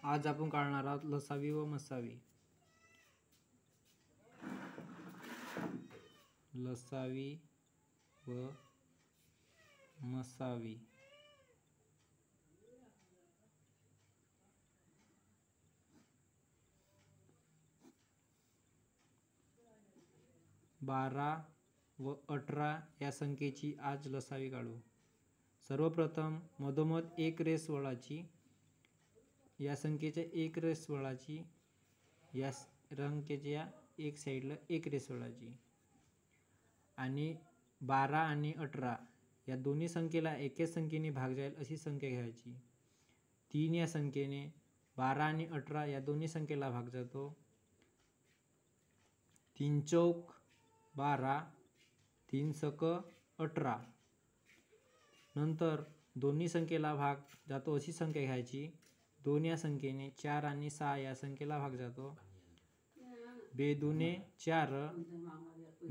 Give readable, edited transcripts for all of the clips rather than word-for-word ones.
आज आपण काढणार आहोत लसावी व मसावी. लसावी व मसावी. बारा व 18 या संख्येची आज लसावी काढू. सर्वप्रथम मधोमध एक रेस वळाची. या संख्येच्या एक रेस वळाची. या संख्येच्या एक साईडला एक रेस वळाची. आणि 12 आणि 18 या दोन्ही संख्येला एकाच संख्येने भाग जाईल अशी संख्या घ्यायची. 3 या संख्येने 12 आणि 18 या दोन्ही संख्येला भाग जातो. 3 चौक 12, 3 सक 18. नंतर दोन्ही संख्येला भाग जातो अशी संख्या घ्यायची. 2 या संख्येने 4 आणि 6 या संख्येला भाग जातो. बे दुने 4,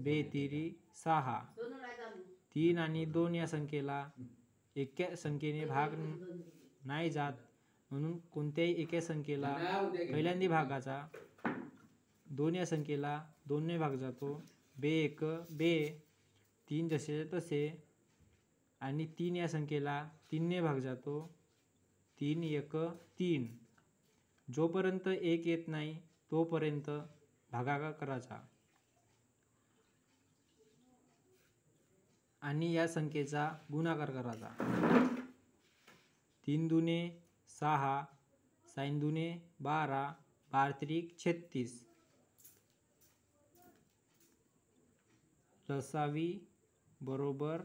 बे तिरी 6. 3 आणि 2 या संख्येला एका संख्येने भाग नाही जात, म्हणून कोणत्याही एका संख्येला पहिल्यांदा भागाचा. 2 या संख्येला 2 ने भाग जातो. बे 1 बे, 3 जसे तसे. आणि 3 या संख्येला 3 ने भाग जातो. 3 1 3. जोपर्यंत 1 येत नाही तोपर्यंत भागाकार करायचा. आणि या संख्येचा गुणाकार करायचा. 3 दुने 6, 6 दुने 12, 12 त्रिक 36. लसावी बरोबर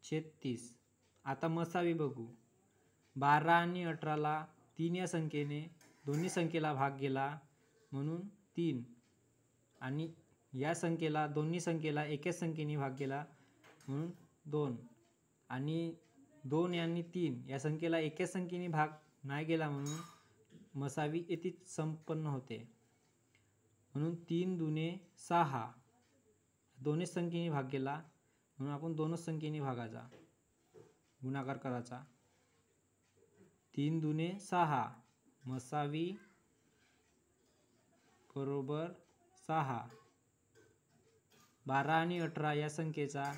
36. आता मसावी बघू. 12 आणि 18ला 3 या संख्येने दोन्ही संख्येला भाग गेला म्हणून 3. आणि या संख्येला दोन्ही संख्येला एकाच संख्येने भाग गेला म्हणून 2. आणि 2 आणि 3 या संख्येला एकाच संख्येने भाग नाही गेला म्हणून मसावी येथे संपन्न होते. म्हणून 3 दुने 6. दोनच संख्येने भाग गेला म्हणून आपण दोनच संख्येने भागायचा, गुणाकार करायचा. 3 दुने 6. मसावी बरोबर 6. 12 आणि 18 या संख्येचा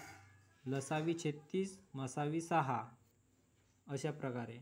लसावी 36, मसावी 6. अशा प्रकारे